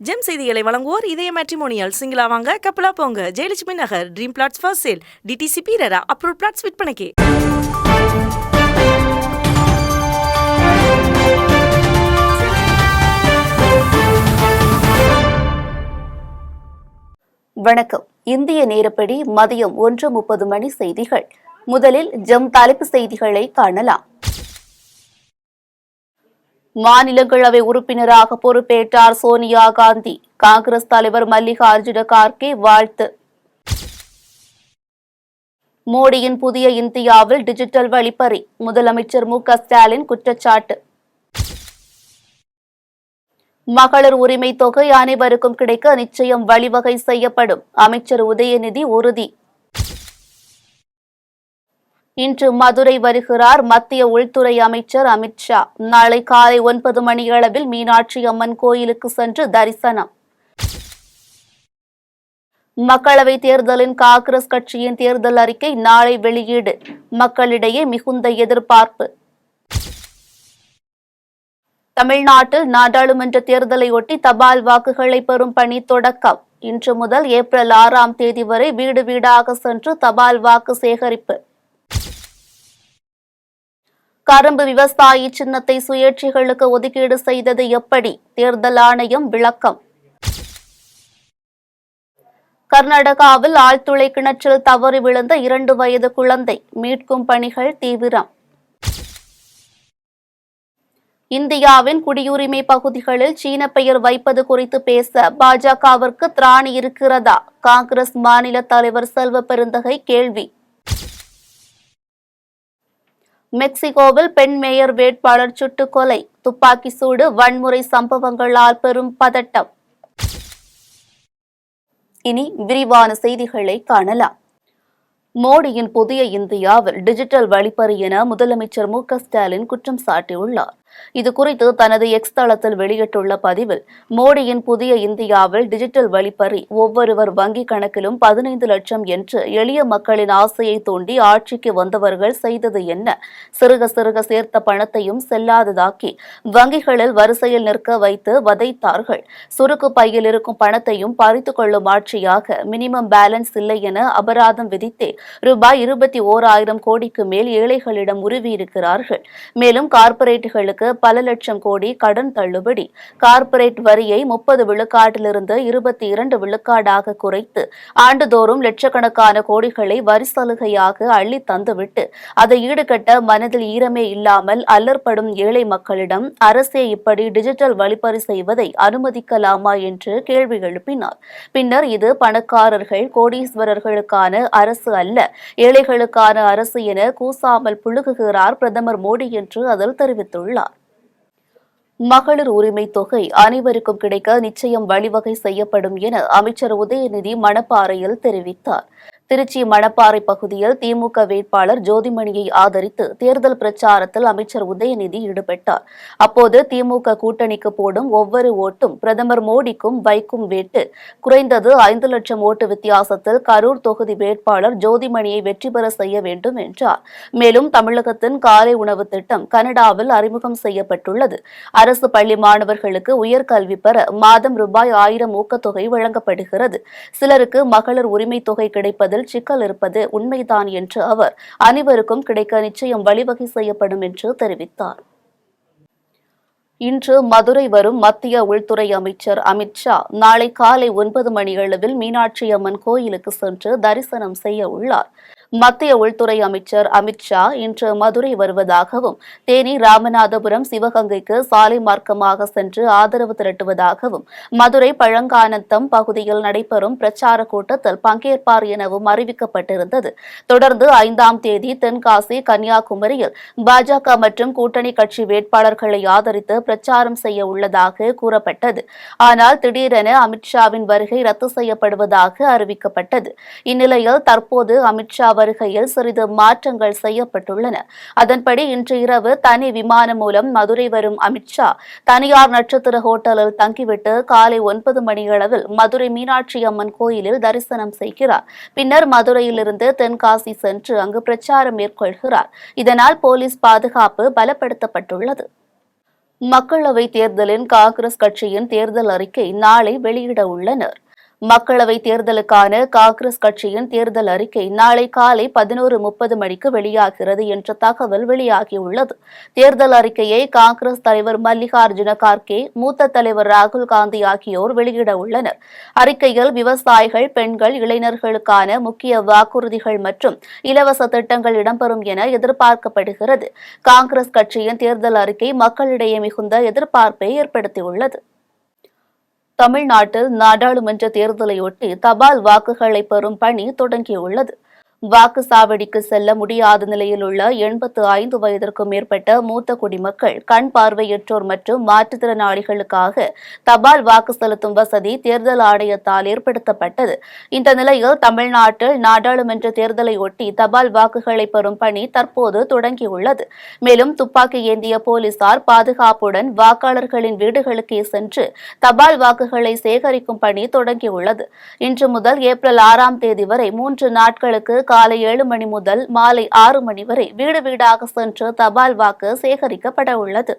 GeM செய்திகளை வழங்குவோர் இதய மேட்ரிமோனியல். சிங்கிளா வாங்க, கப்பலா போங்க. Jayalakshmi Nagar, dream flats for sale. டிடிசி பீரரா அப்ரூவ் பிளாட்ஸ் விற்பனைக்கு. வணக்கம். இந்திய நேரப்படி மதியம் 1:30 செய்திகள். முதலில் ஜெம் தலைப்பு செய்திகளை காணலாம். மாநிலங்களவை உறுப்பினராக பொறுப்பேற்றார் சோனியா காந்தி. காங்கிரஸ் தலைவர் மல்லிகார்ஜுன கார்கே வாழ்த்து. மோடியின் புதிய இந்தியாவில் டிஜிட்டல் வழிப்பறி, முதலமைச்சர் மு.க.ஸ்டாலின் குற்றச்சாட்டு. மகளிர் உரிமை தொகை அனைவருக்கும் கிடைக்க நிச்சயம் வழிவகை செய்யப்படும், அமைச்சர் உதயநிதி உறுதி. இன்று மதுரை வருகிறார் மத்திய உள்துறை அமைச்சர் அமித் ஷா. நாளை காலை 9 மணியளவில் மீனாட்சி அம்மன் கோயிலுக்கு சென்று தரிசனம். மக்களவைத் தேர்தலின் காங்கிரஸ் கட்சியின் தேர்தல் அறிக்கை நாளை வெளியீடு. மக்களிடையே மிகுந்த எதிர்பார்ப்பு. தமிழ்நாட்டில் நாடாளுமன்ற தேர்தலையொட்டி தபால் வாக்குகளை பெறும் பணி தொடக்கம். இன்று முதல் ஏப்ரல் 6ஆம் தேதி வரை வீடு வீடாக சென்று தபால் வாக்கு சேகரிப்பு. கரும்பு விவசாயி சின்னத்தை சுயேட்சைகளுக்கு ஒதுக்கீடு செய்தது எப்படி? தேர்தல் ஆணையம் விளக்கம். கர்நாடகாவில் ஆழ்துளை கிணற்றில் தவறி விழுந்த 2 வயது குழந்தை மீட்கும் பணிகள் தீவிரம். இந்தியாவின் குடியுரிமை பகுதிகளில் சீன பெயர் வைப்பது குறித்து பேச பாஜகவிற்கு திராணி இருக்கிறதா? காங்கிரஸ் மாநில தலைவர் செல்வ பெருந்தகை கேள்வி. மெக்சிகோவில் பெண் மேயர் வேட்பாளர் சுட்டுக் கொலை. துப்பாக்கி சூடு வன்முறை சம்பவங்களால் பெரும் பதட்டம். இனி விரிவான செய்திகளை காணலாம். மோடியின் புதிய இந்தியாவில் டிஜிட்டல் வழிப்பறி என முதலமைச்சர் மு.க.ஸ்டாலின் குற்றம் சாட்டியுள்ளார். இதுகுறித்து தனது எக்ஸ் தளத்தில் வெளியிட்டுள்ள பதிவில், மோடியின் புதிய இந்தியாவில் டிஜிட்டல் வழிப்பறி, ஒவ்வொருவர் வங்கிக் கணக்கிலும் 15 லட்சம் என்று எளிய மக்களின் ஆசையை தூண்டி ஆட்சிக்கு வந்தவர்கள் செய்தது என்ன? சிறுக சிறுக சேர்த்த பணத்தையும் செல்லாததாக்கி வங்கிகளில் வரிசையில் நிற்க வைத்து வதைத்தார்கள். சுருக்கு பையில் இருக்கும் பணத்தையும் பறித்துக் கொள்ளும் ஆட்சியாக மினிமம் பேலன்ஸ் இல்லை என அபராதம் விதித்தே ரூபாய் 21,000 கோடிக்கு மேல் ஏழைகளிடம் உருவியிருக்கிறார்கள். மேலும் கார்ப்பரேட்டுகளுக்கு பல லட்சம் கோடி கடன் தள்ளுபடி. கார்ப்பரேட் வரியை 30 விழுக்காட்டிலிருந்து 22 விழுக்காடாக குறைத்து ஆண்டுதோறும் லட்சக்கணக்கான கோடிகளை வரி சலுகையாக அள்ளி தந்துவிட்டு அதை ஈடுகட்ட மனதில் ஈரமே இல்லாமல் அல்லற்படும் ஏழை மக்களிடம் அரசே இப்படி டிஜிட்டல் வழிப்பறி செய்வதை அனுமதிக்கலாமா என்று கேள்வி எழுப்பினார். பின்னர் இது பணக்காரர்கள் கோடீஸ்வரர்களுக்கான அரசு அல்ல, ஏழைகளுக்கான அரசு என கூசாமல் புழுகுகிறார் பிரதமர் மோடி என்று அதில் தெரிவித்துள்ளார். மகளிர் உரிமை தொகை அனைவருக்கும் கிடைக்க நிச்சயம் வழிவகை செய்யப்படும் என அமைச்சர் உதயநிதி மணப்பாறையில் தெரிவித்தார். திருச்சி மணப்பாறை பகுதியில் திமுக வேட்பாளர் ஜோதிமணியை ஆதரித்து தேர்தல் பிரச்சாரத்தில் அமைச்சர் உதயநிதி ஈடுபட்டார். அப்போது திமுக கூட்டணிக்கு போடும் ஒவ்வொரு ஓட்டும் பிரதமர் மோடிக்கும் வைக்கும் வேட்டு. குறைந்தது 5 லட்சம் ஓட்டு வித்தியாசத்தில் கரூர் தொகுதி வேட்பாளர் ஜோதிமணியை வெற்றி பெற செய்ய வேண்டும் என்றார். மேலும் தமிழகத்தின் காலை உணவு திட்டம் கனடாவில் அறிமுகம் செய்யப்பட்டுள்ளது. அரசு பள்ளி மாணவர்களுக்கு உயர்கல்வி பெற மாதம் ரூபாய் 1000 ஊக்கத்தொகை வழங்கப்படுகிறது. சிலருக்கு மகளிர் உரிமை தொகை கிடைப்பதில் சிக்கல் இருப்பது உண்மைதான் என்று அவர் அனைவருக்கும் கிடைக்க நிச்சயம் வழிவகை செய்யப்படும் என்று தெரிவித்தார். இன்று மதுரை வரும் மத்திய உள்துறை அமைச்சர் அமித் ஷா நாளை காலை 9 மணியளவில் மீனாட்சி அம்மன் கோயிலுக்கு சென்று தரிசனம் செய்ய உள்ளார். மத்திய உள்துறை அமைச்சர் அமித் ஷா இன்று மதுரை வருவதாகவும் தேனி, ராமநாதபுரம், சிவகங்கைக்கு சாலை மார்க்கமாக சென்று ஆதரவு திரட்டுவதாகவும் மதுரை பழங்கானத்தம் பகுதியில் நடைபெறும் பிரச்சார கூட்டத்தில் பங்கேற்பார் எனவும் அறிவிக்கப்பட்டிருந்தது. தொடர்ந்து 5ஆம் தேதி தென்காசி, கன்னியாகுமரியில் பாஜக மற்றும் கூட்டணி கட்சி வேட்பாளர்களை ஆதரித்து பிரச்சாரம் செய்ய உள்ளதாக கூறப்பட்டது. ஆனால் திடீரென அமித் ஷாவின் வருகை ரத்து செய்யப்படுவதாக அறிவிக்கப்பட்டது. இந்நிலையில் தற்போது அமித் ஷா வருகையில் சிறிது மாற்றங்கள் செய்யப்பட்டுள்ளன. அதன்படி இன்று இரவு தனி விமானம் மூலம் மதுரை வரும் அமித் ஷா தனியார் நட்சத்திர ஹோட்டலில் தங்கிவிட்டு காலை 9 மணியளவில் மதுரை மீனாட்சி அம்மன் கோயிலில் தரிசனம் செய்கிறார். பின்னர் மதுரையிலிருந்து தென்காசி சென்று அங்கு பிரச்சாரம் மேற்கொள்கிறார். இதனால் போலீஸ் பாதுகாப்பு பலப்படுத்தப்பட்டுள்ளது. மக்களவை தேர்தலின் காங்கிரஸ் கட்சியின் தேர்தல் அறிக்கை நாளை வெளியிட உள்ளனர். மக்களவை தேர்தலுக்கான காங்கிரஸ் கட்சியின் தேர்தல் அறிக்கை நாளை காலை 11:30 மணிக்கு வெளியாகிறது என்ற தகவல் வெளியாகியுள்ளது. தேர்தல் அறிக்கையை காங்கிரஸ் தலைவர் மல்லிகார்ஜுன கார்கே, மூத்த தலைவர் ராகுல் காந்தி ஆகியோர் வெளியிட உள்ளனர். அறிக்கையில் விவசாயிகள், பெண்கள், இளைஞர்களுக்கான முக்கிய வாக்குறுதிகள் மற்றும் இலவச திட்டங்கள் இடம்பெறும் என எதிர்பார்க்கப்படுகிறது. காங்கிரஸ் கட்சியின் தேர்தல் அறிக்கை மக்களிடையே மிகுந்த எதிர்பார்ப்பை ஏற்படுத்தியுள்ளது. தமிழ்நாட்டில் நாடாளுமன்ற தேர்தலையொட்டி தபால் வாக்குகளை பெறும் பணி தொடங்கியுள்ளது. வாக்குச்சாவடிக்கு செல்ல முடியாத நிலையில் உள்ள 85 வயதிற்கும் மேற்பட்ட மூத்த குடிமக்கள், கண் பார்வையற்றோர் மற்றும் மாற்றுத்திறனாளிகளுக்காக தபால் வாக்கு செலுத்தும் வசதி தேர்தல் ஆணையத்தால் ஏற்படுத்தப்பட்டது. இந்த நிலையில் தமிழ்நாட்டில் நாடாளுமன்ற தேர்தலை ஒட்டி தபால் வாக்குகளை பெறும் பணி தற்போது தொடங்கியுள்ளது. மேலும் துப்பாக்கி ஏந்திய போலீசார் பாதுகாப்புடன் வாக்காளர்களின் வீடுகளுக்கே சென்று தபால் வாக்குகளை சேகரிக்கும் பணி தொடங்கியுள்ளது. இன்று முதல் ஏப்ரல் 6ஆம் தேதி வரை 3 நாட்களுக்கு காலை 7 மணி முதல் மாலை 6 மணி வரை வீடு வீடாக சென்று தபால் வாக்கு சேகரிக்கப்பட உள்ளது.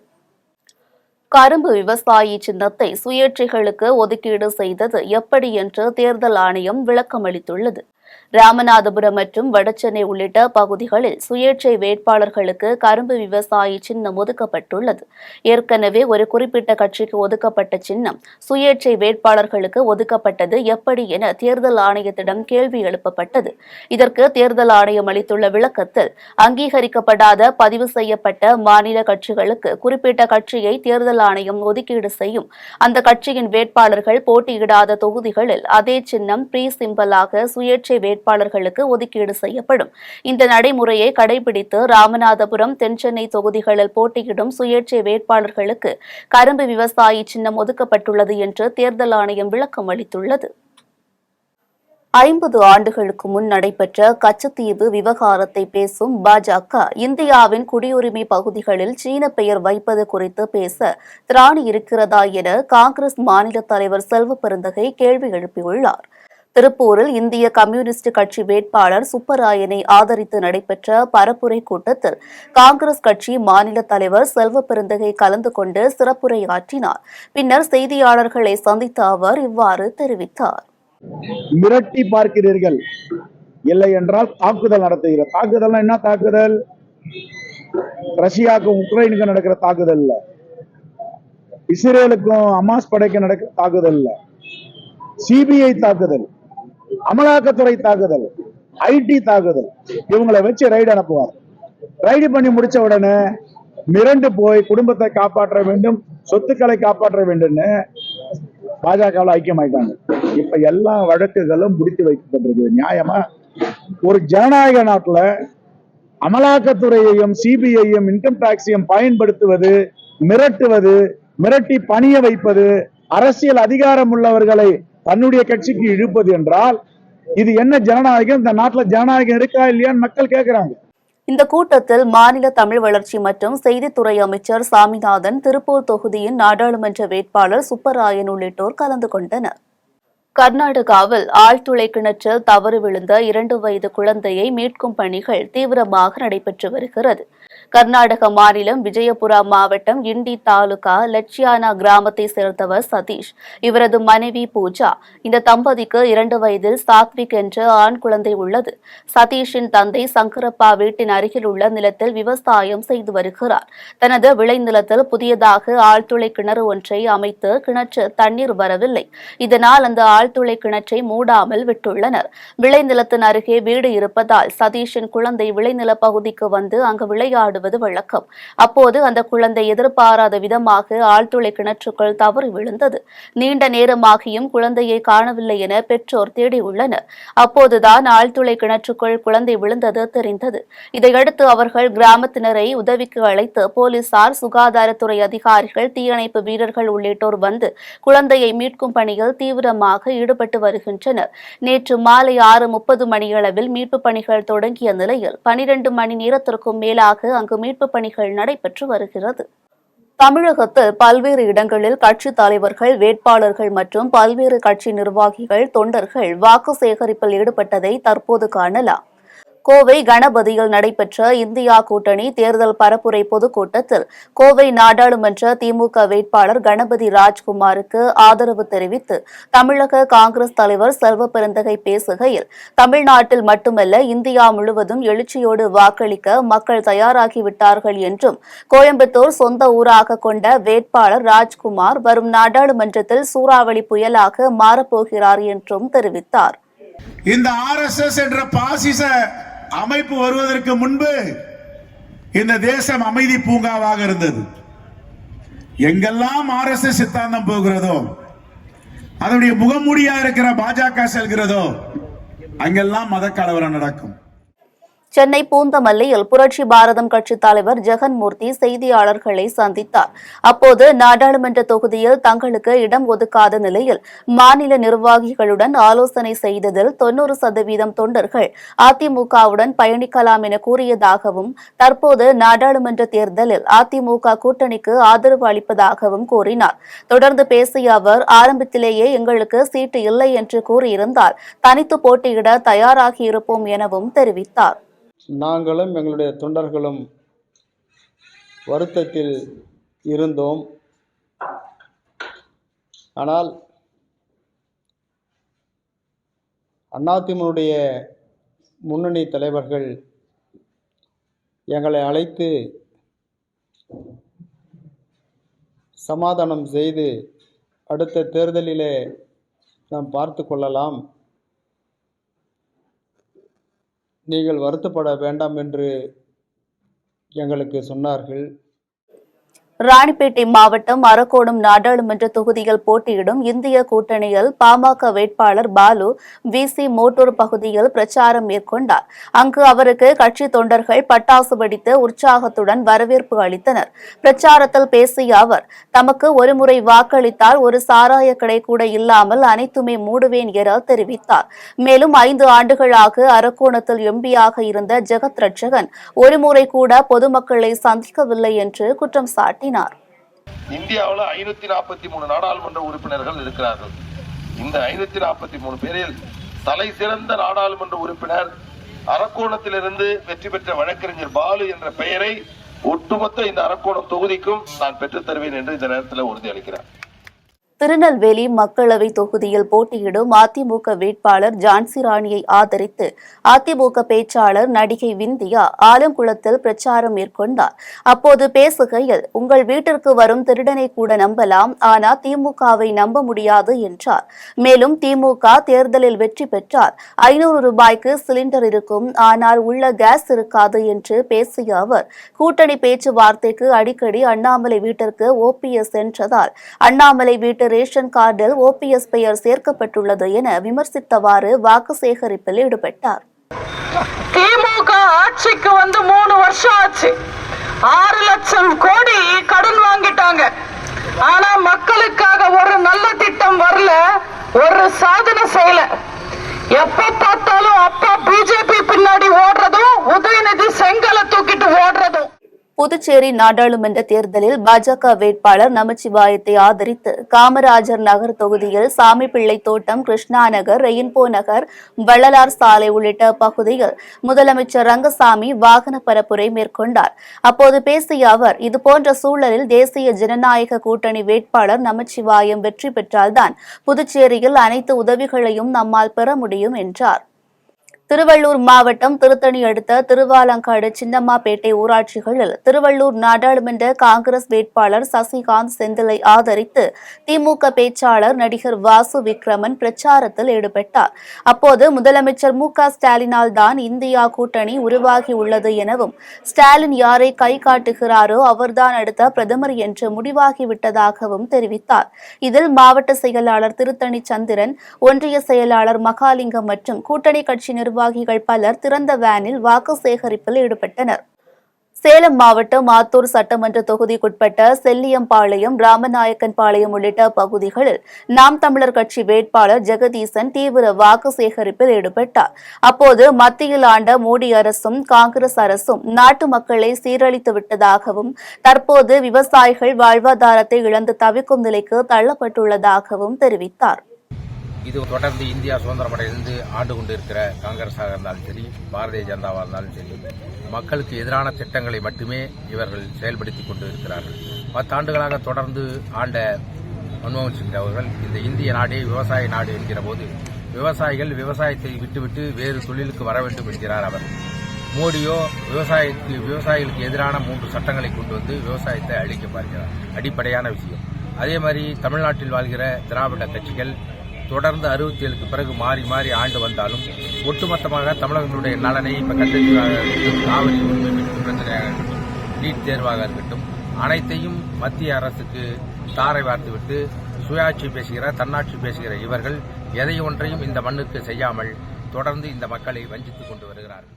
கரும்பு விவசாயி சின்னத்தை சுயேட்சைகளுக்கு ஒதுக்கீடு செய்தது எப்படி என்று தேர்தல் ஆணையம் விளக்கமளித்துள்ளது. ராமநாதபுரம் மற்றும் வடசென்னை உள்ளிட்ட பகுதிகளில் சுயேட்சை வேட்பாளர்களுக்கு கரும்பு விவசாயி சின்னம் ஒதுக்கப்பட்டுள்ளது. ஏற்கனவே ஒரு குறிப்பிட்ட கட்சிக்கு ஒதுக்கப்பட்ட சின்னம் சுயேட்சை வேட்பாளர்களுக்கு ஒதுக்கப்பட்டது எப்படி என தேர்தல் ஆணையத்திடம் கேள்வி எழுப்பப்பட்டது. இதற்கு தேர்தல் ஆணையம் அளித்துள்ள விளக்கத்தில், அங்கீகரிக்கப்படாத பதிவு செய்யப்பட்ட மாநில கட்சிகளுக்கு குறிப்பிட்ட கட்சியை தேர்தல் ஆணையம் ஒதுக்கீடு செய்யும். அந்த கட்சியின் வேட்பாளர்கள் போட்டியிடாத தொகுதிகளில் அதே சின்னம் ப்ரீ சிம்பலாக சுயேட்சை வேட்பாளர்களுக்கு ஒதுக்கீடு செய்யப்படும். இந்த நடைமுறையை கடைபிடித்து ராமநாதபுரம், தென்சென்னை தொகுதிகளில் போட்டியிடும் சுயேட்சை வேட்பாளர்களுக்கு கரும்பு விவசாயி சின்னம் ஒதுக்கப்பட்டுள்ளது என்று தேர்தல் ஆணையம் விளக்கம் அளித்துள்ளது. 50 ஆண்டுகளுக்கு முன் நடைபெற்ற கச்சத்தீவு விவகாரத்தை பேசும் பாஜக, இந்தியாவின் குடியுரிமை பகுதிகளில் சீன பெயர் வைப்பது குறித்து பேச திராணி இருக்கிறதா என காங்கிரஸ் மாநில தலைவர் செல்வ பெருந்தகை கேள்வி எழுப்பியுள்ளார். திருப்பூரில் இந்திய கம்யூனிஸ்ட் கட்சி வேட்பாளர் சுப்பராயனை ஆதரித்து நடைபெற்ற பரப்புரை கூட்டத்தில் காங்கிரஸ் கட்சி மாநில தலைவர் செல்வ பெருந்தகை கலந்து கொண்டு சிறப்புரையாற்றினார். பின்னர் செய்தியாளர்களை சந்தித்த அவர் இவ்வாறு தெரிவித்தார். மிரட்டி பார்க்கிறீர்கள், இல்லை என்றால் தாக்குதல் நடத்துகிற தாக்குதல் என்ன தாக்குதல்? ரஷ்யாவுக்கும் உக்ரைனுக்கும் நடக்கிற தாக்குதல் இல்ல, இஸ்ரேலுக்கும் ஹமாஸ் படைக்கு நடக்கிற தாக்குதல் இல்ல, சிபிஐ தாக்குதல், அமலாக்கத்துறை தாக்குதல், ஐடி தாக்குதல். இவங்களை வச்சு ரைடு அனுப்புவார். ரைடு பண்ணி முடிச்ச உடனே மிரண்டு போய் குடும்பத்தை காப்பாற்ற வேண்டும், சொத்துக்களை காப்பாற்ற வேண்டும் பாஜகவில் ஐக்கியமாயிட்டாங்க. இப்ப எல்லா வழக்குகளும் முடித்து வைக்கப்பட்டிருக்கு. நியாயமா? ஒரு ஜனநாயக நாட்டுல அமலாக்கத்துறையையும் சிபிஐயும் இன்கம் டாக்ஸையும் பயன்படுத்துவது, மிரட்டுவது, மிரட்டி பணிய வைப்பது, அரசியல் அதிகாரம் உள்ளவர்களை தன்னுடைய கட்சிக்கு இழுப்பது என்றால் இது என்ன ஜனநாயகம்? இந்த நாட்டுல ஜனநாயகம் இருக்கா இல்லையான்னு மக்கள் கேட்கிறாங்க. இந்த கூட்டத்தில் மாநில தமிழ் வளர்ச்சி மற்றும் செய்தித்துறை அமைச்சர் சாமிநாதன், திருப்பூர் தொகுதியின் நாடாளுமன்ற வேட்பாளர் சுப்பராயன் உள்ளிட்டோர் கலந்து கொண்டனர். கர்நாடகாவில் ஆழ்துளை கிணற்றில் தவறு விழுந்த 2 வயது குழந்தையை மீட்கும் பணிகள் தீவிரமாக நடைபெற்று வருகிறது. கர்நாடக மாநிலம் விஜயபுரா மாவட்டம் இண்டி தாலுகா லட்சியானா கிராமத்தை சேர்ந்தவர் சதீஷ். இவரது மனைவி பூஜா. இந்த தம்பதிக்கு 2 வயதில் சாத்விக் என்ற ஆண் குழந்தை உள்ளது. சதீஷின் தந்தை சங்கரப்பா வீட்டின் அருகில் உள்ள நிலத்தில் விவசாயம் செய்து வருகிறார். தனது விளைநிலத்தில் புதியதாக ஆழ்துளை கிணறு ஒன்றை அமைத்து கிணற்றில் தண்ணீர் வரவில்லை. இதனால் அந்த ஆழ்துளை கிணற்றை மூடாமல் விட்டுள்ளனர். விளைநிலத்தின் அருகே வீடு இருப்பதால் சதீஷின் குழந்தை விளைநில பகுதிக்கு வந்து அங்கு விளையாடுவது வழக்கம். அப்போது அந்த குழந்தை எதிர்பாராத விதமாக ஆழ்துளை கிணற்றுக்குள் தவறி விழுந்தது. நீண்ட நேரமாகியும் குழந்தையை காணவில்லை என பெற்றோர் தேடியுள்ளனர். அப்போதுதான் ஆழ்துளை கிணற்றுக்குள் குழந்தை விழுந்தது தெரிந்தது. இதையடுத்து அவர்கள் கிராமத்தினரை உதவிக்கு அழைத்து போலீசார், சுகாதாரத்துறை அதிகாரிகள், தீயணைப்பு வீரர்கள் உள்ளிட்டோர் வந்து குழந்தையை மீட்கும் பணியில் தீவிரமாக ஈடுபட்டு வருகின்றனர். நேற்று மாலை 6:30 மணியளவில் மீட்பு பணிகள் தொடங்கிய நிலையில் 12 மணி நேரத்திற்கும் மேலாக அங்கு மீட்பு பணிகள் நடைபெற்று வருகிறது. தமிழகத்தில் பல்வேறு இடங்களில் கட்சித் தலைவர்கள், வேட்பாளர்கள் மற்றும் பல்வேறு கட்சி நிர்வாகிகள், தொண்டர்கள் வாக்கு சேகரிப்பில் ஈடுபட்டதை தற்போது காணலாம். கோவை கணபதியில் நடைபெற்ற இந்தியா கூட்டணி தேர்தல் பரப்புரை பொதுக்கூட்டத்தில் கோவை நாடாளுமன்ற திமுக வேட்பாளர் கணபதி ராஜ்குமாருக்கு ஆதரவு தெரிவித்து தமிழக காங்கிரஸ் தலைவர் செல்வ பெருந்தகை பேசுகையில், தமிழ்நாட்டில் மட்டுமல்ல இந்தியா முழுவதும் எழுச்சியோடு வாக்களிக்க மக்கள் தயாராகிவிட்டார்கள் என்றும், கோயம்புத்தூர் சொந்த ஊராக கொண்ட வேட்பாளர் ராஜ்குமார் வரும் நாடாளுமன்றத்தில் சூறாவளி புயலாக மாறப்போகிறார் என்றும் தெரிவித்தார். இந்த RSS என்ற பாசிச அமைப்பு வருவதற்கு முன்பு இந்த தேசம் அமைதி பூங்காவாக இருந்தது. எங்கெல்லாம் RSS சித்தாந்தம் போகிறதோ, அதனுடைய முகமூடியா இருக்கிற பாஜக செல்கிறதோ, அங்கெல்லாம் மத கலவரம் நடக்கும். சென்னை பூந்தமல்லியில் புரட்சி பாரதம் கட்சித் தலைவர் ஜெகன்மூர்த்தி செய்தியாளர்களை சந்தித்தார். அப்போது நாடாளுமன்ற தொகுதியில் தங்களுக்கு இடம் ஒதுக்காத நிலையில் மாநில நிர்வாகிகளுடன் ஆலோசனை செய்ததில் 90% தொண்டர்கள் அதிமுகவுடன் பயணிக்கலாம் என கூறியதாகவும், தற்போது நாடாளுமன்ற தேர்தலில் அதிமுக கூட்டணிக்கு ஆதரவு அளிப்பதாகவும் கூறினார். தொடர்ந்து பேசிய அவர், ஆரம்பத்திலேயே எங்களுக்கு சீட்டு இல்லை என்று கூறியிருந்தால் தனித்து போட்டியிட தயாராகியிருப்போம் எனவும் தெரிவித்தார். நாங்களும் எங்களுடைய தொண்டர்களும் வருத்தத்தில் இருந்தோம். ஆனால் அதிமுகவுடைய முன்னணி தலைவர்கள் எங்களை அழைத்து சமாதானம் செய்து அடுத்த தேர்தலிலே நாம் பார்த்து கொள்ளலாம், நீங்கள் வருத்தப்பட வேண்டாம் என்று எங்களுக்கு சொன்னார்கள். ராணிப்பேட்டை மாவட்டம் அரக்கோணம் நாடாளுமன்ற தொகுதியில் போட்டியிடும் இந்திய கூட்டணியில் பாமக வேட்பாளர் பாலு விசி மோட்டூர் பகுதியில் பிரச்சாரம் மேற்கொண்டார். அங்கு அவருக்கு கட்சி தொண்டர்கள் பட்டாசு வெடித்து உற்சாகத்துடன் வரவேற்பு அளித்தனர். பிரச்சாரத்தில் பேசிய அவர், தமக்கு ஒருமுறை வாக்களித்தால் ஒரு சாராய கடை கூட இல்லாமல் அனைத்துமே மூடுவேன் என தெரிவித்தார். மேலும் 5 ஆண்டுகளாக அரக்கோணத்தில் எம்பியாக இருந்த ஜெகத் ரட்சகன் ஒருமுறை கூட பொதுமக்களை சந்திக்கவில்லை என்று குற்றம் சாட்டினார். இந்தியாவில் 543 நாடாளுமன்ற உறுப்பினர்கள் இருக்கிறார்கள். இந்த 543 பேரில் தலை சிறந்த நாடாளுமன்ற உறுப்பினர் அரக்கோணத்திலிருந்து வெற்றி பெற்ற வழக்கறிஞர் பாலு என்ற பெயரை ஒட்டுமொத்த இந்த அரக்கோணம் தொகுதிக்கும் நான் பெற்றுத் தருவேன் என்று இந்த நேரத்தில் உறுதியளிக்கிறேன். திருநெல்வேலி மக்களவை தொகுதியில் போட்டியிடும் அதிமுக வேட்பாளர் ஜான்சி ராணியை ஆதரித்து அதிமுக பேச்சாளர் நடிகை விந்தியா ஆலங்குளத்தில் பிரச்சாரம் மேற்கொண்டார். அப்போது பேசுகையில், உங்கள் வீட்டிற்கு வரும் திருடனை கூட நம்பலாம், ஆனால் திமுகவை நம்ப முடியாது என்றார். மேலும் திமுக தேர்தலில் வெற்றி பெற்றால் 500 ரூபாய்க்கு சிலிண்டர் இருக்கும், ஆனால் உள்ள கேஸ் இருக்காது என்று பேசிய அவர், கூட்டணி பேச்சுவார்த்தைக்கு அடிக்கடி அண்ணாமலை வீட்டிற்கு OPS சென்றதால் அண்ணாமலை வீட்டு ரேஷன் கார்டில் OPS பெயர் சேர்க்கப்பட்டுள்ளது என விமர்சித்தவாறு வாக்கு சேகரிப்பில் ஈடுபட்டார். திமுக ஆட்சிக்கு வந்து 3 வருஷம் ஆச்சு. 6 லட்சம் கோடி கடன் வாங்கிட்டாங்க. ஆனா மக்களுக்காக ஒரு நல்ல திட்டம் வரல, ஒரு சாதனை செய்யல. எப்ப பார்த்தாலும் அப்பா பிஜேபி பின்னாடி ஓடுறதும், உதயநிதி செங்கலை தூக்கிட்டு ஓடுறதும். புதுச்சேரி நாடாளுமன்ற தேர்தலில் பாஜக வேட்பாளர் நமச்சிவாயத்தை ஆதரித்து காமராஜர் நகர் தொகுதியில் சாமிப்பிள்ளை தோட்டம், கிருஷ்ணா நகர், ரெயின்போ நகர், வள்ளலார் சாலை உள்ளிட்ட பகுதியில் முதலமைச்சர் ரங்கசாமி வாகன பரப்புரை மேற்கொண்டார். அப்போது பேசிய அவர், இதுபோன்ற சூழலில் தேசிய ஜனநாயக கூட்டணி வேட்பாளர் நமச்சிவாயம் வெற்றி பெற்றால்தான் புதுச்சேரியில் அனைத்து உதவிகளையும் நம்மால் பெற முடியும் என்றார். திருவள்ளூர் மாவட்டம் திருத்தணி அடுத்த திருவாலங்காடு, சின்னம்மாப்பேட்டை ஊராட்சிகளில் திருவள்ளூர் நாடாளுமன்ற காங்கிரஸ் வேட்பாளர் சசிகாந்த் செந்திலை ஆதரித்து திமுக பேச்சாளர் நடிகர் வாசு விக்ரமன் பிரச்சாரத்தில் ஈடுபட்டார். அப்போது முதலமைச்சர் ஸ்டாலினால் தான் இந்தியா கூட்டணி உருவாகியுள்ளது எனவும், ஸ்டாலின் யாரை கை காட்டுகிறாரோ அவர்தான் அடுத்த பிரதமர் என்று முடிவாகிவிட்டதாகவும் தெரிவித்தார். இதில் மாவட்ட செயலாளர் திருத்தணி சந்திரன், ஒன்றிய செயலாளர் மகாலிங்கம் மற்றும் கூட்டணி கட்சி நிர்வாகிகள் பலர் திறந்த வேனில் வாக்கு சேகரிப்பில் ஈடுபட்டனர். சேலம் மாவட்டம் ஆத்தூர் சட்டமன்ற தொகுதிக்குட்பட்ட செல்லியம்பாளையம், ராமநாயக்கன்பாளையம் உள்ளிட்ட பகுதிகளில் நாம் தமிழர் கட்சி வேட்பாளர் ஜெகதீசன் தீவிர வாக்கு சேகரிப்பில் ஈடுபட்டார். அப்போது மத்தியில் ஆண்ட மோடி அரசும் காங்கிரஸ் அரசும் நாட்டு மக்களை சீரழித்து விட்டதாகவும், தற்போது விவசாயிகள் வாழ்வாதாரத்தை இழந்து தவிக்கும் நிலைக்கு தள்ளப்பட்டுள்ளதாகவும் தெரிவித்தார். இது தொடர்ந்து இந்தியா சுதந்திரமடைந்து ஆண்டு கொண்டிருக்கிற காங்கிரஸாக இருந்தாலும் சரி, பாரதிய ஜனதாவாக இருந்தாலும் சரி, மக்களுக்கு எதிரான திட்டங்களை மட்டுமே இவர்கள் செயல்படுத்திக் கொண்டு இருக்கிறார்கள். 10 ஆண்டுகளாக தொடர்ந்து ஆண்ட மன்மோகன் சிங் அவர்கள் இந்த இந்திய நாடே விவசாய நாடு என்கிற போது விவசாயிகள் விவசாயத்தை விட்டுவிட்டு வேறு தொழிலுக்கு வர வேண்டும் என்கிறார் அவர். மோடியோ விவசாயிகளுக்கு எதிரான 3 சட்டங்களை கொண்டு வந்து விவசாயத்தை அழிக்க பார்க்கிறார். அடிப்படையான விஷயம். அதே மாதிரி தமிழ்நாட்டில் வாழ்கிற திராவிட கட்சிகள் தொடர்ந்து 67க்கு பிறகு மாறி மாறி ஆண்டு வந்தாலும் ஒட்டுமொத்தமாக தமிழர்களுடைய நலனை இப்ப கண்டறிவதாக இருக்கட்டும், காவிரி உரிமை மீட்பு பிரச்சனையாக இருக்கட்டும், நீட் தேர்வாக இருக்கட்டும், அனைத்தையும் மத்திய அரசுக்கு தாரை வார்த்துவிட்டு சுயாட்சி பேசுகிற, தன்னாட்சி பேசுகிற இவர்கள் எதை ஒன்றையும் இந்த மண்ணுக்கு செய்யாமல் தொடர்ந்து இந்த மக்களை வஞ்சித்துக் கொண்டு வருகிறார்கள்.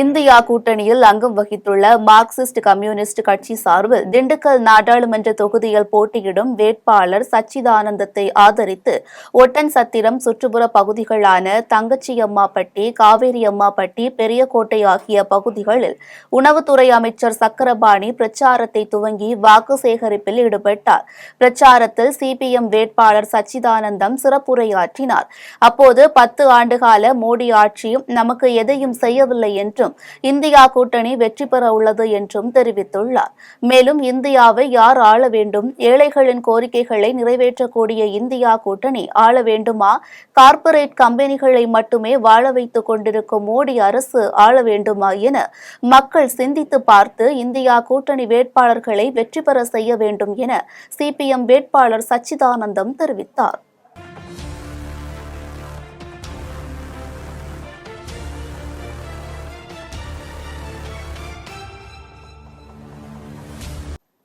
இந்தியா கூட்டணியில் அங்கம் வகித்துள்ள மார்க்சிஸ்ட் கம்யூனிஸ்ட் கட்சி சார்பில் திண்டுக்கல் நாடாளுமன்ற தொகுதியில் போட்டியிடும் வேட்பாளர் சச்சிதானந்தத்தை ஆதரித்து ஒட்டன்சத்திரம் சுற்றுப்புற பகுதிகளான தங்கச்சியம்மாப்பட்டி, காவேரியம்மாப்பட்டி, பெரியகோட்டை ஆகிய பகுதிகளில் உணவுத்துறை அமைச்சர் சக்கரபாணி பிரச்சாரத்தை துவங்கி வாக்கு சேகரிப்பில் ஈடுபட்டார். பிரச்சாரத்தில் சிபிஎம் வேட்பாளர் சச்சிதானந்தம் சிறப்புரையாற்றினார். அப்போது 10 ஆண்டுகால மோடி ஆட்சியும் நமக்கு எதையும் செய்யவில்லை என்றும் இந்தியா கூட்டணி வெற்றி பெற உள்ளது என்றும் தெரிவித்துள்ளார். மேலும் இந்தியாவை யார் ஆள வேண்டும், ஏழைகளின் கோரிக்கைகளை நிறைவேற்றக்கூடிய இந்தியா கூட்டணி ஆள வேண்டுமா, கார்ப்பரேட் கம்பெனிகளை மட்டுமே வாழ வைத்துக் கொண்டிருக்கும் மோடி அரசு ஆள வேண்டுமா என மக்கள் சிந்தித்து பார்த்து இந்தியா கூட்டணி வேட்பாளர்களை வெற்றி பெற செய்ய வேண்டும் என சிபிஎம் வேட்பாளர் சச்சிதானந்தம் தெரிவித்தார்.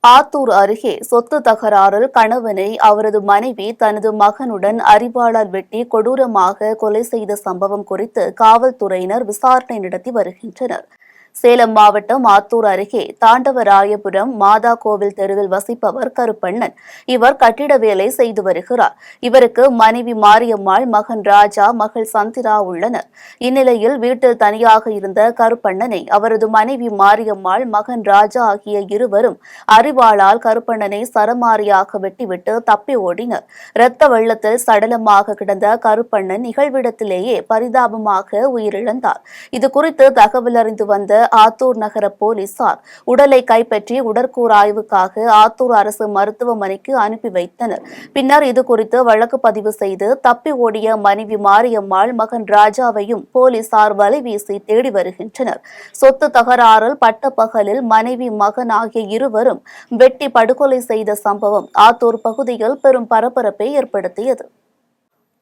ஆத்தூர் அருகே சொத்து தகராறில் கணவனை அவரது மனைவி தனது மகனுடன் அரிவாளால் வெட்டி கொடூரமாக கொலை செய்த சம்பவம் குறித்து காவல்துறையினர் விசாரணை நடத்தி வருகின்றனர். சேலம் மாவட்டம் ஆத்தூர் அருகே தாண்டவராயபுரம் மாதா கோவில் தெருவில் வசிப்பவர் கருப்பண்ணன். இவர் கட்டிட வேலை செய்து வருகிறார். இவருக்கு மனைவி மாரியம்மாள், மகன் ராஜா, மகள் சந்திரா உள்ளனர். இந்நிலையில் வீட்டில் தனியாக இருந்த கருப்பண்ணனை அவரது மனைவி மாரியம்மாள், மகன் ராஜா ஆகிய இருவரும் அரிவாளால் கருப்பண்ணனை சரமாரியாக வெட்டிவிட்டு தப்பி ஓடினர். இரத்த வெள்ளத்தில் சடலமாக கிடந்த கருப்பண்ணன் நிகழ்விடத்திலேயே பரிதாபமாக உயிரிழந்தார். இதுகுறித்து தகவல் அறிந்து வந்த ஆத்தூர் நகர போலீசார் உடலை கைப்பற்றி உடற்கூறு ஆய்வுக்காக ஆத்தூர் அரசு மருத்துவமனைக்கு அனுப்பி வைத்தனர். பின்னர் இதுகுறித்து வழக்கு பதிவு செய்து தப்பி ஓடிய மனைவி மாரியம்மாள், மகன் ராஜாவையும் போலீசார் வலைவீசி தேடி வருகின்றனர். சொத்து தகராறில் பட்டப்பகலில் மனைவி, மகன் ஆகிய இருவரும் வெட்டி படுகொலை செய்த சம்பவம் ஆத்தூர் பகுதியில் பெரும் பரபரப்பை ஏற்படுத்தியது.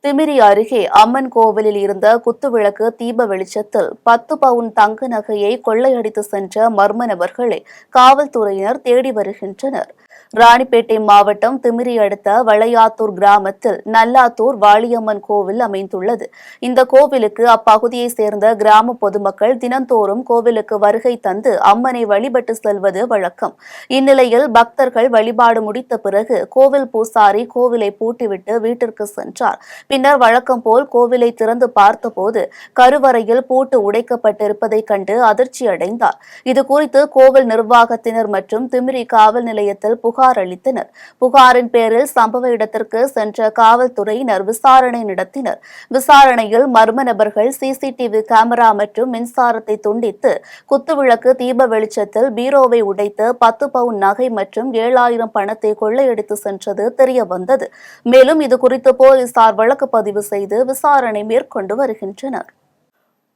திமிரி அருகே அம்மன் கோவிலில் இருந்த குத்துவிளக்கு தீப வெளிச்சத்தில் 10 பவுன் தங்க நகையை கொள்ளையடித்து சென்ற மர்ம நபர்களை காவல்துறையினர் தேடி வருகின்றனர். ராணிப்பேட்டை மாவட்டம் திமிரி அடுத்த வளையாத்தூர் கிராமத்தில் நல்லாத்தூர் வாளியம்மன் கோவில் அமைந்துள்ளது. இந்த கோவிலுக்கு அப்பகுதியை சேர்ந்த கிராம பொதுமக்கள் தினந்தோறும் கோவிலுக்கு வருகை தந்து அம்மனை வழிபட்டு செல்வது வழக்கம். இந்நிலையில் பக்தர்கள் வழிபாடு முடித்த பிறகு கோவில் பூசாரி கோவிலை பூட்டிவிட்டு வீட்டிற்கு சென்றார். பின்னர் வழக்கம் போல் கோவிலை திறந்து பார்த்தபோது கருவறையில் பூட்டு உடைக்கப்பட்டிருப்பதைக் கண்டு அதிர்ச்சி அடைந்தார். இதுகுறித்து கோவில் நிர்வாகத்தினர் மற்றும் திமிரி காவல் நிலையத்தில் புகார் அளித்தனர். புகாரின் பேரில் சம்பவ இடத்திற்கு சென்ற காவல்துறையினர் விசாரணை நடத்தினர். விசாரணையில் மர்ம நபர்கள் சிசிடிவி கேமரா மற்றும் மின்சாரத்தை துண்டித்து குத்துவிளக்கு தீப வெளிச்சத்தில் பீரோவை உடைத்து 10 பவுன் நகை மற்றும் 7000 பணத்தை கொள்ளையடித்து சென்றது தெரியவந்தது. மேலும் இதுகுறித்து போலீசார் வழக்கு பதிவு செய்து விசாரணை மேற்கொண்டு வருகின்றனர்.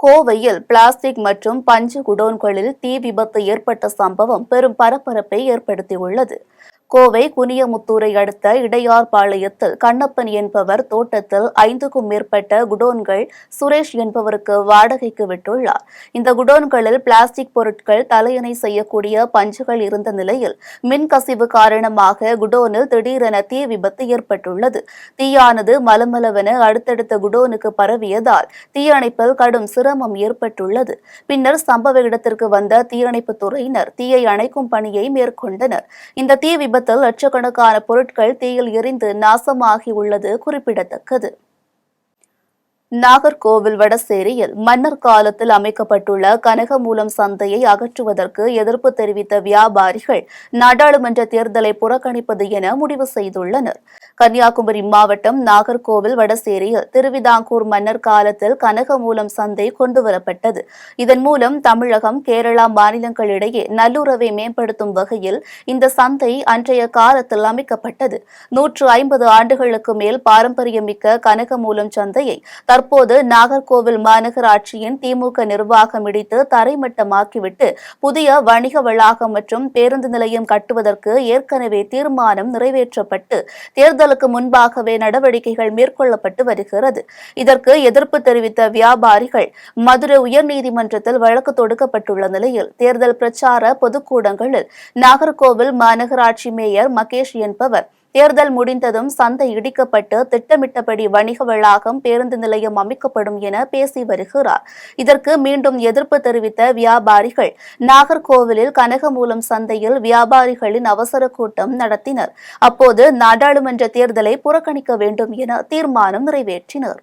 கோவையில் பிளாஸ்டிக் மற்றும் பஞ்சு குடோன்களில் தீ விபத்து ஏற்பட்ட சம்பவம் பெரும் பரபரப்பை ஏற்படுத்தியுள்ளது. கோவை குனியமுத்தூரை அடுத்த இடையார்பாளையத்தில் கண்ணப்பன் என்பவர் தோட்டத்தில் 5க்கும் மேற்பட்ட குடோன்கள் சுரேஷ் என்பவருக்கு வாடகைக்கு விட்டுள்ளார். இந்த குடோன்களில் பிளாஸ்டிக் பொருட்கள், தலையணை செய்யக்கூடிய பஞ்சுகள் இருந்த நிலையில் மின்கசிவு காரணமாக குடோனில் திடீரென தீ விபத்து ஏற்பட்டுள்ளது. தீயானது மலமளவென அடுத்தடுத்த குடோனுக்கு பரவியதால் தீயணைப்பில் கடும் சிரமம் ஏற்பட்டுள்ளது. பின்னர் சம்பவ இடத்திற்கு வந்த தீயணைப்பு துறையினர் தீயை அணைக்கும் பணியை மேற்கொண்டனர். இந்த தீ விபத்தில் லட்சக்கணக்கான பொருட்கள் தீயில் எரிந்து நாசமாகி உள்ளது குறிப்பிடத்தக்கது. நாகர்கோவில் வடசேரியில் மன்னர் காலத்தில் அமைக்கப்பட்டுள்ள கனகமூலம் சந்தையை அகற்றுவதற்கு எதிர்ப்பு தெரிவித்த வியாபாரிகள் நாடாளுமன்ற தேர்தலை புறக்கணிப்பது என முடிவு செய்துள்ளனர். கன்னியாகுமரி மாவட்டம் நாகர்கோவில் வடசேரியில் திருவிதாங்கூர் மன்னர் காலத்தில் கனகமூலம் சந்தை கொண்டுவரப்பட்டது. இதன் மூலம் தமிழகம், கேரளா மாநிலங்களிடையே நல்லுறவை மேம்படுத்தும் வகையில் இந்த சந்தை அன்றைய காலத்தில் அமைக்கப்பட்டது. 150 ஆண்டுகளுக்கு மேல் பாரம்பரியமிக்க கனகமூலம் சந்தையை தற்போது நாகர்கோவில் மாநகராட்சியின் திமுக நிர்வாகம் இடித்து தரைமட்டமாக்கிவிட்டு புதிய வணிக வளாகம் மற்றும் பேருந்து நிலையம் கட்டுவதற்கு ஏற்கனவே தீர்மானம் நிறைவேற்றப்பட்டு தேர்தலுக்கு முன்பாகவே நடவடிக்கைகள் மேற்கொள்ளப்பட்டு வருகிறது. இதற்கு எதிர்ப்பு தெரிவித்த வியாபாரிகள் மதுரை உயர்நீதிமன்றத்தில் வழக்கு தொடுக்கப்பட்டுள்ள நிலையில் தேர்தல் பிரச்சார பொதுக்கூட்டங்களில் நாகர்கோவில் மாநகராட்சி மேயர் மகேஷ் என்பவர் தேர்தல் முடிந்ததும் சந்தை இடிக்கப்பட்டு திட்டமிட்டபடி வணிக வளாகம், பேருந்து நிலையம் அமைக்கப்படும் என பேசி வருகிறார். இதற்கு மீண்டும் எதிர்ப்பு தெரிவித்த வியாபாரிகள் நாகர்கோவிலில் கனகமூலம் சந்தையில் வியாபாரிகளின் அவசர கூட்டம் நடத்தினர். அப்போது நாடாளுமன்ற தேர்தலை புறக்கணிக்க வேண்டும் என தீர்மானம் நிறைவேற்றினர்.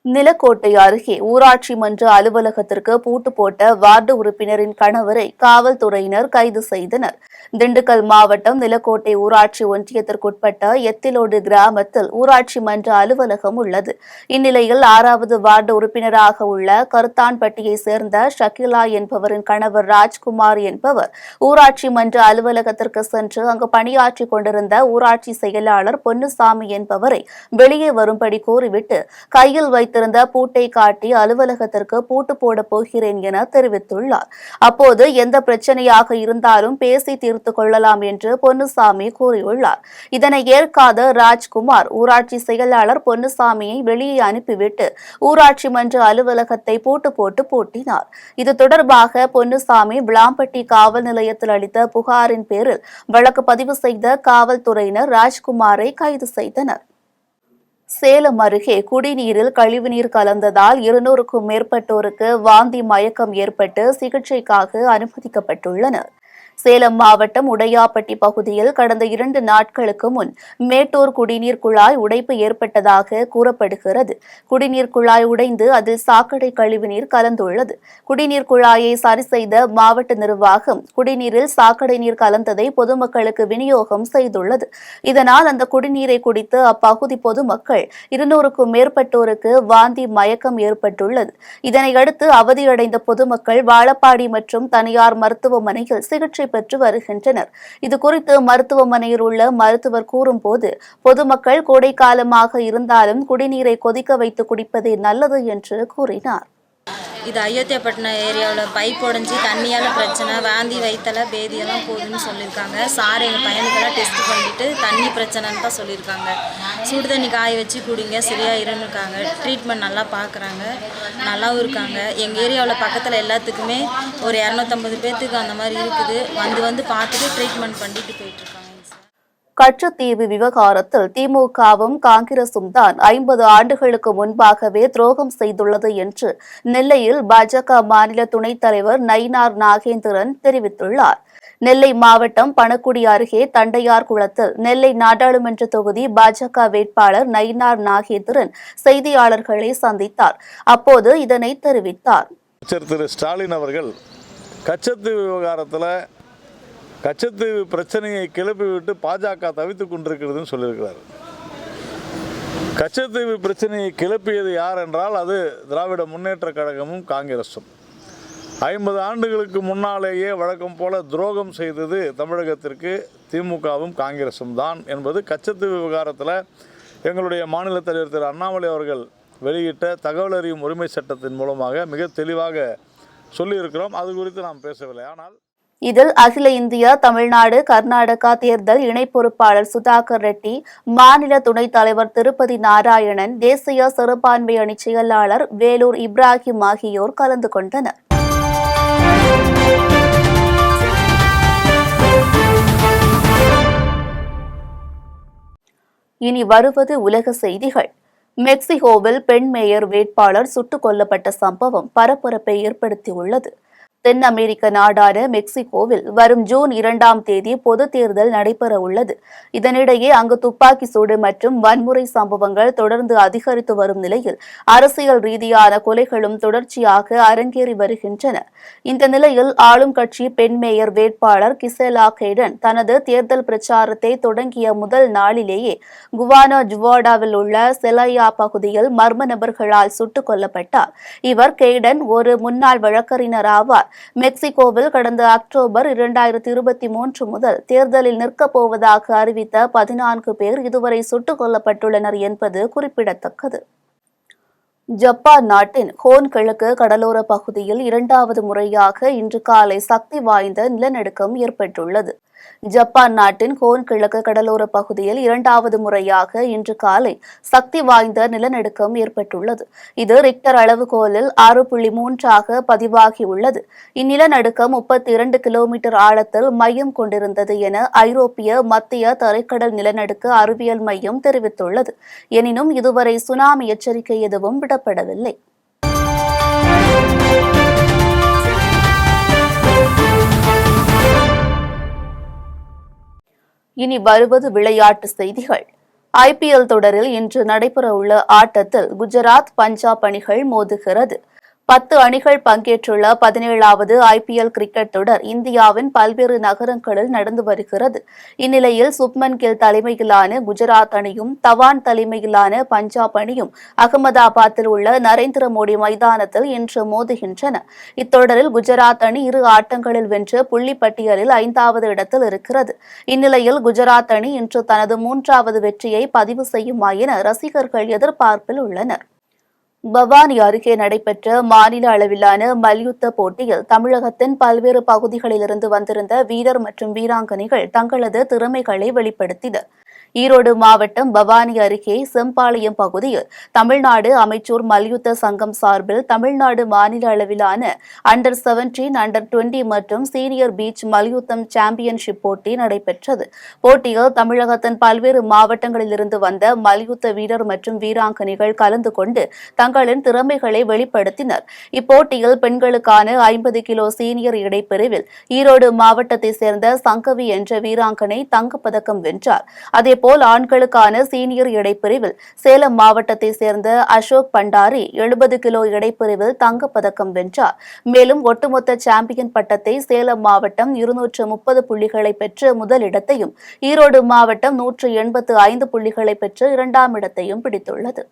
நிலக்கோட்டை அருகே ஊராட்சி மன்ற அலுவலகத்திற்கு பூட்டு போட்ட வார்டு உறுப்பினரின் கணவரை காவல்துறையினர் கைது செய்தனர். திண்டுக்கல் மாவட்டம் நிலக்கோட்டை ஊராட்சி ஒன்றியத்திற்குட்பட்ட எத்திலோடு கிராமத்தில் ஊராட்சி மன்ற அலுவலகம் உள்ளது. இந்நிலையில் 6வது வார்டு உறுப்பினராக உள்ள கருத்தான்பட்டியை சேர்ந்த ஷகிலா என்பவரின் கணவர் ராஜ்குமார் என்பவர் ஊராட்சி மன்ற அலுவலகத்திற்கு சென்று அங்கு பணியாற்றிக் கொண்டிருந்த ஊராட்சி செயலாளர் பொன்னுசாமி என்பவரை வெளியே வரும்படி கூறிவிட்டு கையில் வைத்திருந்த பூட்டை காட்டி அலுவலகத்திற்கு பூட்டு போட போகிறேன் என தெரிவித்துள்ளார். அப்போது எந்த பிரச்சனையாக இருந்தாலும் பேசி தீர்த்து கொள்ளலாம் என்று பொன்னுசாமி கூறியுள்ளார். இதனை ஏற்காத ராஜ்குமார் ஊராட்சி செயலாளர் பொன்னுசாமியை வெளியே அனுப்பிவிட்டு ஊராட்சி மன்ற அலுவலகத்தை பூட்டு போட்டு பூட்டினார். இது தொடர்பாக பொன்னுசாமி விளாம்பட்டி காவல் நிலையத்தில் அளித்த புகாரின் பேரில் வழக்கு பதிவு செய்த காவல்துறையினர் ராஜ்குமாரை கைது செய்தனர். சேலம் அருகே குடிநீரில் கழிவுநீர் கலந்ததால் 200க்கும் மேற்பட்டோருக்கு வாந்தி, மயக்கம் ஏற்பட்டு சிகிச்சைக்காக அனுமதிக்கப்பட்டுள்ளனர். சேலம் மாவட்டம் உடையாப்பட்டி பகுதியில் கடந்த 2 நாட்களுக்கு முன் மேட்டூர் குடிநீர் குழாய் உடைப்பு ஏற்பட்டதாக கூறப்படுகிறது. குடிநீர் குழாய் உடைந்து அதில் சாக்கடை கழிவுநீர் கலந்துள்ளது. குடிநீர் குழாயை சரி செய்த மாவட்ட நிர்வாகம் குடிநீரில் சாக்கடை நீர் கலந்ததை பொதுமக்களுக்கு விநியோகம் செய்துள்ளது. இதனால் அந்த குடிநீரை குடித்து அப்பகுதி பொதுமக்கள் 200க்கும் மேற்பட்டோருக்கு வாந்தி, மயக்கம் ஏற்பட்டுள்ளது. இதனையடுத்து அவதியடைந்த பொதுமக்கள் வாழப்பாடி மற்றும் தனியார் மருத்துவமனையில் சிகிச்சை பெற்று வருகின்றனர். இதுகுறித்து மருத்துவமனையில் உள்ள மருத்துவர் கூறும்போது, பொதுமக்கள் கோடை காலமாக இருந்தாலும் குடிநீரை கொதிக்க வைத்து குடிப்பதே நல்லது என்று கூறினார். இது அயோத்தியாப்பட்டினம் ஏரியாவில் பைப் உடஞ்சி தண்ணியால் பிரச்சனை, வாந்தி, வயிற்றல, பேதியெல்லாம் போகுதுன்னு சொல்லியிருக்காங்க. சார் எங்கள் பையனுக்கெல்லாம் டெஸ்ட் பண்ணிவிட்டு தண்ணி பிரச்சனைன்னு தான் சொல்லியிருக்காங்க. சுடு தண்ணி காய வச்சு குடிங்க, சரியாக இருந்துருக்காங்க. ட்ரீட்மெண்ட் நல்லா பார்க்குறாங்க, நல்லாவும் இருக்காங்க. எங்கள் ஏரியாவில் பக்கத்தில் எல்லாத்துக்குமே ஒரு 250 பேர்த்துக்கு அந்த மாதிரி இருக்குது. வந்து பார்த்துட்டு ட்ரீட்மெண்ட் பண்ணிட்டு போயிட்டுருக்காங்க. கச்சத்தீவு விவகாரத்தில் திமுகவும் காங்கிரசும் தான் 50 ஆண்டுகளுக்கு முன்பாகவே துரோகம் செய்துள்ளது என்று நெல்லையில் பாஜக மாநில துணைத் தலைவர் நயினார் நாகேந்திரன் தெரிவித்துள்ளார். நெல்லை மாவட்டம் பணக்குடி அருகே தண்டையார் குளத்தில் நெல்லை நாடாளுமன்ற தொகுதி பாஜக வேட்பாளர் நயினார் நாகேந்திரன் செய்தியாளர்களை சந்தித்தார். அப்போது இதனை தெரிவித்தார். திரு ஸ்டாலின் அவர்கள் கச்சத்தீவு விவகாரத்தில் கச்சத்தீவு பிரச்சனையை கிளப்பிவிட்டு பாஜக தவித்துக் கொண்டிருக்கிறதுன்னு சொல்லியிருக்கிறார். கச்சத்தீவு பிரச்சனையை கிளப்பியது யார் என்றால் அது திராவிட முன்னேற்ற கழகமும் காங்கிரசும். 50 ஆண்டுகளுக்கு முன்னாலேயே வழக்கம் போல துரோகம் செய்தது தமிழகத்திற்கு திமுகவும் காங்கிரசும் தான் என்பது கச்சத்தீவு விவகாரத்தில் எங்களுடைய மாநில தலைவர் திரு அண்ணாமலை அவர்கள் வெளியிட்ட தகவல் அறியும் உரிமை சட்டத்தின் மூலமாக மிக தெளிவாக சொல்லியிருக்கிறோம். அது குறித்து நாம் பேசவில்லை. ஆனால் இதில் அகில இந்திய, தமிழ்நாடு, கர்நாடகா தேர்தல் இணை பொறுப்பாளர் சுதாகர் ரெட்டி, மாநில துணைத் தலைவர் திருப்பதி நாராயணன், தேசிய சிறுபான்மை அணி செயலாளர் வேலூர் இப்ராஹிம் ஆகியோர் கலந்து கொண்டனர். இனி வருவது உலக செய்திகள். மெக்சிகோவில் பெண் மேயர் வேட்பாளர் சுட்டுக் கொல்லப்பட்ட சம்பவம் பரபரப்பை ஏற்படுத்தியுள்ளது. தென் அமெரிக்க நாடான மெக்சிகோவில் வரும் ஜூன் 2ஆம் தேதி பொது தேர்தல் நடைபெற உள்ளது. இதனிடையே அங்கு துப்பாக்கி சூடு மற்றும் வன்முறை சம்பவங்கள் தொடர்ந்து அதிகரித்து வரும் நிலையில் அரசியல் ரீதியான கொலைகளும் தொடர்ச்சியாக அரங்கேறி வருகின்றன. இந்த நிலையில் ஆளும் கட்சி பெண் மேயர் வேட்பாளர் கிசேலா கெய்டன் தனது தேர்தல் பிரச்சாரத்தை தொடங்கிய முதல் நாளிலேயே குவானா ஜுவாடாவில் உள்ள செலையா பகுதியில் மர்ம நபர்களால் சுட்டுக் கொல்லப்பட்டார். இவர் கெய்டன் ஒரு முன்னாள் வழக்கறிஞர் ஆவார். மெக்சிகோவில் கடந்த அக்டோபர் 2023 முதல் தேர்தலில் நிற்கப் போவதாக அறிவித்த 14 பேர் இதுவரை சுட்டுக் கொல்லப்பட்டுள்ளனர் என்பது குறிப்பிடத்தக்கது. ஜப்பான் நாட்டின் ஹோன் கிழக்கு கடலோர பகுதியில் 2வது முறையாக இன்று காலை சக்தி வாய்ந்த நிலநடுக்கம் ஏற்பட்டுள்ளது. ஜப்பான் நாட்டின் ஹோன் கிழக்கு கடலோர பகுதியில் 2வது முறையாக இன்று காலை சக்தி வாய்ந்த நிலநடுக்கம் ஏற்பட்டுள்ளது. இது ரிக்டர் அளவுகோலில் 6.3 பதிவாகியுள்ளது. இந்நிலநடுக்கம் 32 கிலோமீட்டர் ஆழத்தில் மையம் கொண்டிருந்தது என ஐரோப்பிய மத்திய தரைக்கடல் நிலநடுக்க அறிவியல் மையம் தெரிவித்துள்ளது. எனினும் இதுவரை சுனாமி எச்சரிக்கை எதுவும் விடப்படவில்லை. இனி வருவது விளையாட்டு செய்திகள். IPL தொடரில் இன்று நடைபெறவுள்ள ஆட்டத்தில் குஜராத் பஞ்சாப் அணிகள் மோதுகிறது. 10 அணிகள் பங்கேற்றுள்ள 17வது IPL கிரிக்கெட் தொடர் இந்தியாவின் பல்வேறு நகரங்களில் நடந்து வருகிறது. இந்நிலையில் சுப்மன் கில் தலைமையிலான குஜராத் அணியும் தவான் தலைமையிலான பஞ்சாப் அணியும் அகமதாபாத்தில் உள்ள நரேந்திர மோடி மைதானத்தில் இன்று மோதுகின்றன. இத்தொடரில் குஜராத் அணி 2 ஆட்டங்களில் வென்று புள்ளி பட்டியலில் 5வது இடத்தில் இருக்கிறது. இந்நிலையில் குஜராத் அணி இன்று தனது 3வது வெற்றியை பதிவு செய்யுமா என ரசிகர்கள் எதிர்பார்ப்பில் உள்ளனர். பவானி அருகே நடைபெற்ற மாநில அளவிலான மல்யுத்த போட்டியில் தமிழகத்தின் பல்வேறு பகுதிகளிலிருந்து வந்திருந்த வீரர் மற்றும் வீராங்கனைகள் தங்களது திறமைகளை வெளிப்படுத்தினர். ஈரோடு மாவட்டம் பவானி அருகே செம்பாளையம் பகுதியில் தமிழ்நாடு அமைச்சூர் மல்யுத்த சங்கம் சார்பில் தமிழ்நாடு மாநில அளவிலான அண்டர் 17, அண்டர் 20 மற்றும் சீனியர் பீச் மல்யுத்தம் சாம்பியன்ஷிப் போட்டி நடைபெற்றது. போட்டியில் தமிழகத்தின் பல்வேறு மாவட்டங்களிலிருந்து வந்த மல்யுத்த வீரர் மற்றும் வீராங்கனைகள் கலந்து கொண்டு தங்களின் திறமைகளை வெளிப்படுத்தினர். இப்போட்டியில் பெண்களுக்கான 50 கிலோ சீனியர் இடைப்பிரிவில் ஈரோடு மாவட்டத்தை சேர்ந்த சங்கவி என்ற வீராங்கனை தங்கப்பதக்கம் வென்றார். அதேபோல் ஆண்களுக்கான சீனியர் இடைப்பிரிவில் சேலம் மாவட்டத்தை சேர்ந்த அசோக் பண்டாரி 70 கிலோ இடைப்பிரிவில் தங்கப்பதக்கம் வென்றார். மேலும் ஒட்டுமொத்த சாம்பியன் பட்டத்தை சேலம் மாவட்டம் 230 புள்ளிகளை பெற்று முதலிடத்தையும் ஈரோடு மாவட்டம் 185 புள்ளிகளை பெற்று 2ஆம் இடத்தையும் பிடித்துள்ளது.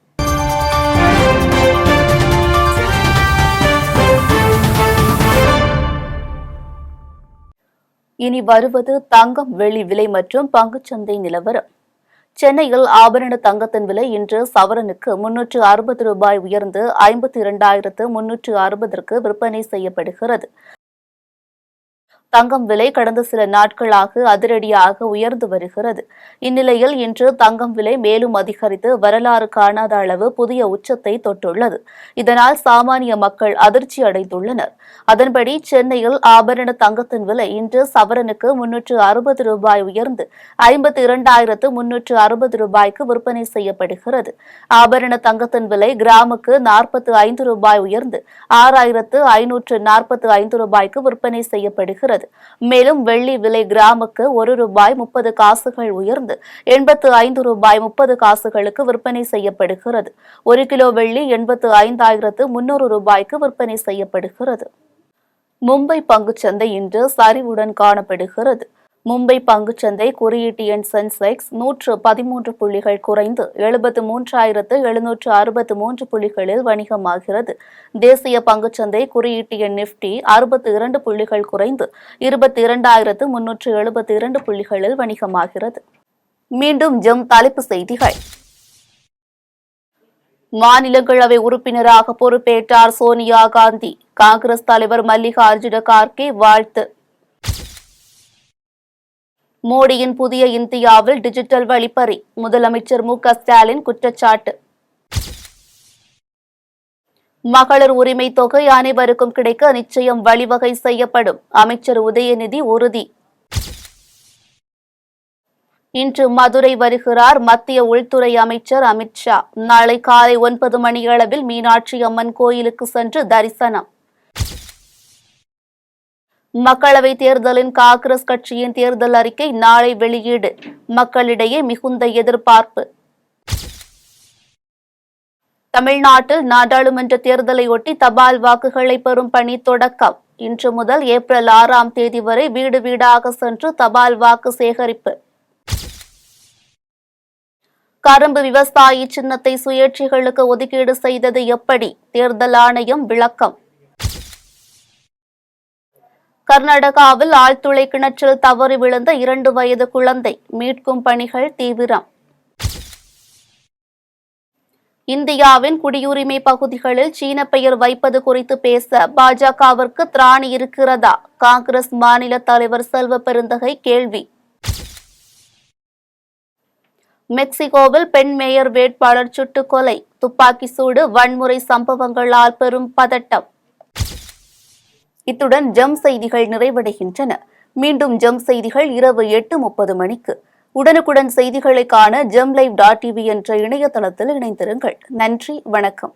இனி வருவது தங்கம் வெள்ளி விலை மற்றும் பங்குச்சந்தை நிலவரம். சென்னையில் ஆபரண தங்கத்தின் விலை இன்று சவரனுக்கு 360 ரூபாய் உயர்ந்து 52,360 விற்பனை செய்யப்படுகிறது. தங்கம் விலை கடந்த சில நாட்களாக அதிரடியாக உயர்ந்து வருகிறது. இந்நிலையில் இன்று தங்கம் விலை மேலும் அதிகரித்து வரலாறு காணாத அளவு புதிய உச்சத்தை தொட்டுள்ளது. இதனால் சாமானிய மக்கள் அதிர்ச்சி அடைந்துள்ளனர். அதன்படி சென்னையில் ஆபரண தங்கத்தின் விலை இன்று சவரனுக்கு 360 ரூபாய் உயர்ந்து 52,360 ரூபாய்க்கு விற்பனை செய்யப்படுகிறது. ஆபரண தங்கத்தின் விலை கிராமுக்கு 45 ரூபாய் உயர்ந்து 6,545 ரூபாய்க்கு விற்பனை செய்யப்படுகிறது. மேலும் வெள்ளி விலை கிராமுக்கு 1 ரூபாய் 30 காசுகள் உயர்ந்து 85 ரூபாய் 30 காசுகளுக்கு விற்பனை செய்யப்படுகிறது. 1 கிலோ வெள்ளி 85,300 ரூபாய்க்கு விற்பனை செய்யப்படுகிறது. மும்பை பங்குச்சந்தை இன்று சரிவுடன் காணப்படுகிறது. மும்பை பங்குச்சந்தை குறியீட்டு எண் சென்செக்ஸ் 113 புள்ளிகள் குறைந்து 73,763 புள்ளிகளில் வணிகமாகிறது. தேசிய பங்குச்சந்தை குறியீட்டு எண் நிப்டி 62 புள்ளிகள் குறைந்து 22,372 புள்ளிகளில் வணிகமாகிறது. மீண்டும் தலைப்புச் செய்திகள். மாநிலங்களவை உறுப்பினராக பொறுப்பேற்றார் சோனியா காந்தி. காங்கிரஸ் தலைவர் மல்லிகார்ஜுன கார்கே வாழ்த்து. மோடியின் புதிய இந்தியாவில் டிஜிட்டல் வழிப்பறி, முதலமைச்சர் மு.க.ஸ்டாலின் குற்றச்சாட்டு. மகளிர் உரிமை தொகை அனைவருக்கும் கிடைக்க நிச்சயம் வழிவகை செய்யப்படும், அமைச்சர் உதயநிதி உறுதி. இன்று மதுரை வருகிறார் மத்திய உள்துறை அமைச்சர் அமித்ஷா. நாளை காலை 9 மணியளவில் மீனாட்சி அம்மன் கோயிலுக்கு சென்று தரிசனம். மக்களவை தேர்தலின் காங்கிரஸ் கட்சியின் தேர்தல் அறிக்கை நாளை வெளியீடு. மக்களிடையே மிகுந்த எதிர்பார்ப்பு. தமிழ்நாட்டில் நாடாளுமன்ற தேர்தலையொட்டி தபால் வாக்குகளை பெறும் பணி தொடக்கம். இன்று முதல் ஏப்ரல் 6ஆம் தேதி வரை வீடு வீடாக சென்று தபால் வாக்கு சேகரிப்பு. கரும்பு விவசாயி சின்னத்தை சுயேட்சைகளுக்கு ஒதுக்கீடு செய்தது எப்படி? தேர்தல் ஆணையம் விளக்கம். கர்நாடகாவில் ஆழ்துளை கிணற்றில் தவறி விழுந்த 2 வயது குழந்தை மீட்கும் பணிகள் தீவிரம். இந்தியாவின் குடியுரிமை பகுதிகளில் சீன பெயர் வைப்பது குறித்து பேச பாஜகவிற்கு திராணி இருக்கிறதா? காங்கிரஸ் மாநில தலைவர் செல்வ பெருந்தகை கேள்வி. மெக்சிகோவில் பெண் மேயர் வேட்பாளர் சுட்டுக் கொலை. துப்பாக்கி சூடு வன்முறை சம்பவங்களால் பெரும் பதட்டம். இத்துடன் ஜெம் செய்திகள் நிறைவடைகின்றன. மீண்டும் ஜெம் செய்திகள் இரவு 8:30 மணிக்கு. உடனுக்குடன் செய்திகளை காண gemlive.tv என்ற இணையதளத்தில் இணைந்திருங்கள். நன்றி, வணக்கம்.